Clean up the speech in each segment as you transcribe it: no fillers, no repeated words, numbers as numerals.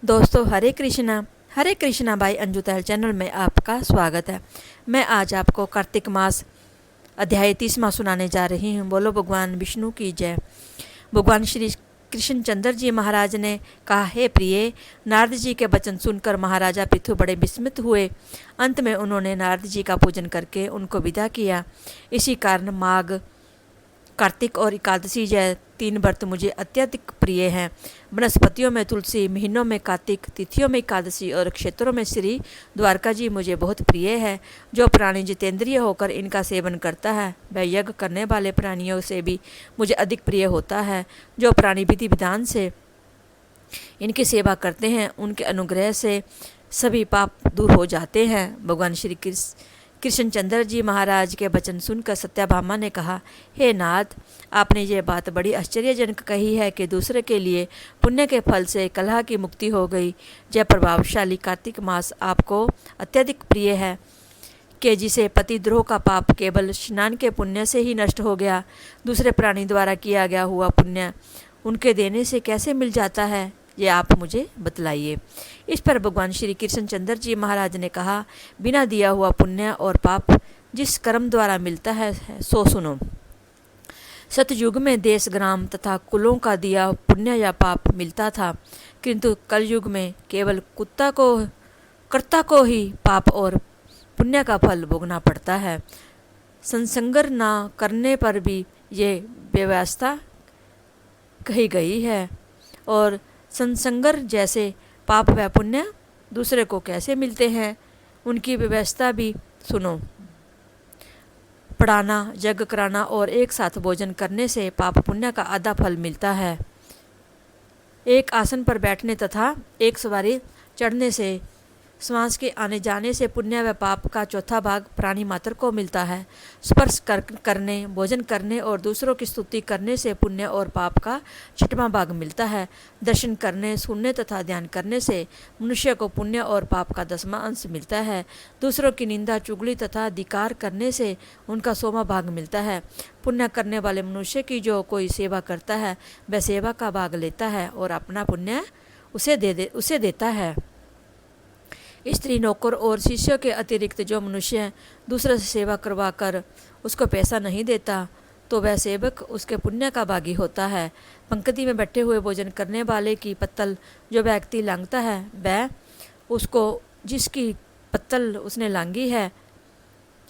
दोस्तों हरे कृष्णा भाई अंजू तहल चैनल में आपका स्वागत है। मैं आज आपको कार्तिक मास अध्याय 30वां सुनाने जा रही हूँ। बोलो भगवान विष्णु की जय। भगवान श्री कृष्णचंद्र जी महाराज ने कहा, हे प्रिय, नारद जी के वचन सुनकर महाराजा पृथु बड़े विस्मित हुए। अंत में उन्होंने नारद जी का पूजन करके उनको विदा किया। इसी कारण माघ, कार्तिक और एकादशी जय 3 व्रत मुझे अत्यधिक प्रिय हैं। वनस्पतियों में तुलसी, महीनों में कार्तिक, तिथियों में एकादशी और क्षेत्रों में श्री द्वारका जी मुझे बहुत प्रिय है। जो प्राणी जितेंद्रिय होकर इनका सेवन करता है वह यज्ञ करने वाले प्राणियों से भी मुझे अधिक प्रिय होता है। जो प्राणी विधि विधान से इनकी सेवा करते हैं उनके अनुग्रह से सभी पाप दूर हो जाते हैं। भगवान श्री कृष्णचंद्र जी महाराज के वचन सुनकर सत्याभामा ने कहा, हे नाथ, आपने ये बात बड़ी आश्चर्यजनक कही है कि दूसरे के लिए पुण्य के फल से कलह की मुक्ति हो गई। यह प्रभावशाली कार्तिक मास आपको अत्यधिक प्रिय है कि जिसे पतिद्रोह का पाप केवल स्नान के पुण्य से ही नष्ट हो गया, दूसरे प्राणी द्वारा किया गया हुआ पुण्य उनके देने से कैसे मिल जाता है, ये आप मुझे बतलाइए। इस पर भगवान श्री कृष्णचंद्र जी महाराज ने कहा, बिना दिया हुआ पुण्य और पाप जिस कर्म द्वारा मिलता है सो सुनो। सतयुग में देश, ग्राम तथा कुलों का दिया पुण्य या पाप मिलता था, किंतु कलयुग में केवल कर्ता को ही पाप और पुण्य का फल भोगना पड़ता है। संसर्ग न करने पर भी ये व्यवस्था कही गई है। और संसर्ग जैसे पाप व पुण्य दूसरे को कैसे मिलते हैं, उनकी व्यवस्था भी सुनो। पढ़ाना, यज्ञ कराना और एक साथ भोजन करने से पाप पुण्य का आधा फल मिलता है। एक आसन पर बैठने तथा एक सवारी चढ़ने से श्वास के आने जाने से पुण्य व पाप का चौथा भाग प्राणी मात्र को मिलता है। स्पर्श करने, भोजन करने और दूसरों की स्तुति करने से पुण्य और पाप का 6वां भाग मिलता है। दर्शन करने, सुनने तथा ध्यान करने से मनुष्य को पुण्य और पाप का 10वां अंश मिलता है। दूसरों की निंदा, चुगली तथा धिक्कार करने से उनका 100वां भाग मिलता है। पुण्य करने वाले मनुष्य की जो कोई सेवा करता है वह सेवा का भाग लेता है और अपना पुण्य उसे देता है। स्त्री, नौकर और शिष्य के अतिरिक्त जो मनुष्य दूसरे से सेवा करवा कर उसको पैसा नहीं देता तो वह सेवक उसके पुण्य का भागी होता है। पंक्ति में बैठे हुए भोजन करने वाले की पत्तल जो व्यक्ति लांघता है वह उसको जिसकी पत्तल उसने लांघी है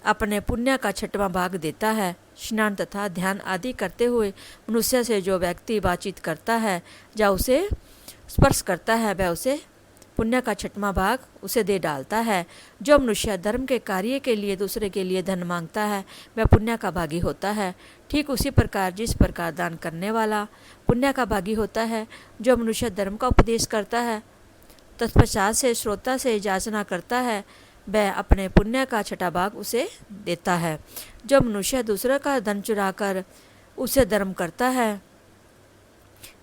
अपने पुण्य का 6वां भाग देता है। स्नान तथा ध्यान आदि करते हुए मनुष्य से जो व्यक्ति बातचीत करता है या उसे स्पर्श करता है वह उसे पुण्य का 6वां भाग उसे दे डालता है। जो मनुष्य धर्म के कार्य के लिए दूसरे के लिए धन मांगता है वह पुण्य का भागी होता है। ठीक उसी प्रकार जिस प्रकार दान करने वाला पुण्य का भागी होता है, जो मनुष्य धर्म का उपदेश करता है तत्पश्चात से श्रोता से याचना करता है वह अपने पुण्य का 6वां भाग उसे देता है। जो मनुष्य दूसरे का धन चुरा कर उसे धर्म करता है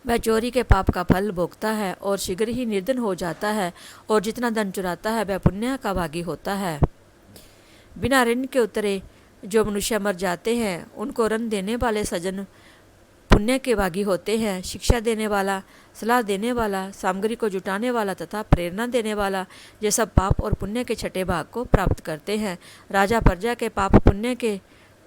वह चोरी के पाप का फल भोगता है और शीघ्र ही निर्धन हो जाता है, और जितना धन चुराता है वह पुण्य का भागी होता है। बिना ऋण के उतरे जो मनुष्य मर जाते हैं उनको ऋण देने वाले सज्जन पुण्य के भागी होते हैं। शिक्षा देने वाला, सलाह देने वाला, सामग्री को जुटाने वाला तथा प्रेरणा देने वाला ये सब पाप और पुण्य के 6ठे भाग को प्राप्त करते हैं। राजा प्रजा के पाप पुण्य के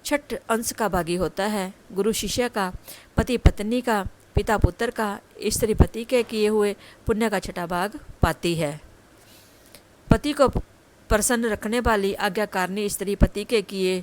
6 अंश का भागी होता है। गुरु शिष्य का, पति पत्नी का, पिता पुत्र का, स्त्री पति के किए हुए पुण्य का 6वां भाग पाती है। पति को प्रसन्न रखने वाली आज्ञाकारिणी स्त्री पति के किए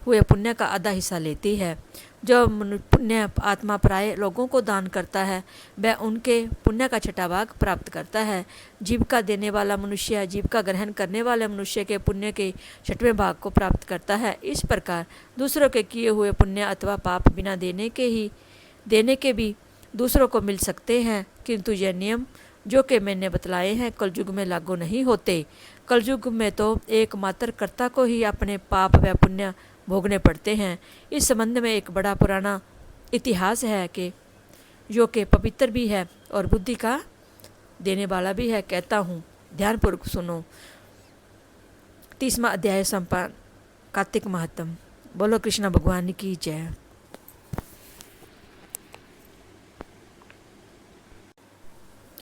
हुए पुण्य का आधा हिस्सा लेती है। जो पुण्य आत्मा प्राय लोगों को दान करता है वह उनके पुण्य का 6वां भाग प्राप्त करता है। जीविका देने वाला मनुष्य जीविका ग्रहण करने वाले मनुष्य के पुण्य के 6वें भाग को प्राप्त करता है। इस प्रकार दूसरों के किए हुए पुण्य अथवा पाप बिना देने के भी दूसरों को मिल सकते हैं, किंतु यह नियम जो कि मैंने बतलाए हैं कलयुग में लागू नहीं होते। कलयुग में तो एकमात्र कर्ता को ही अपने पाप व पुण्य भोगने पड़ते हैं। इस संबंध में एक बड़ा पुराना इतिहास है कि जो कि पवित्र भी है और बुद्धि का देने वाला भी है। कहता हूँ, ध्यानपूर्वक सुनो। 30वां अध्याय संपन्न। कार्तिक महात्म। बोलो कृष्ण भगवान की जय।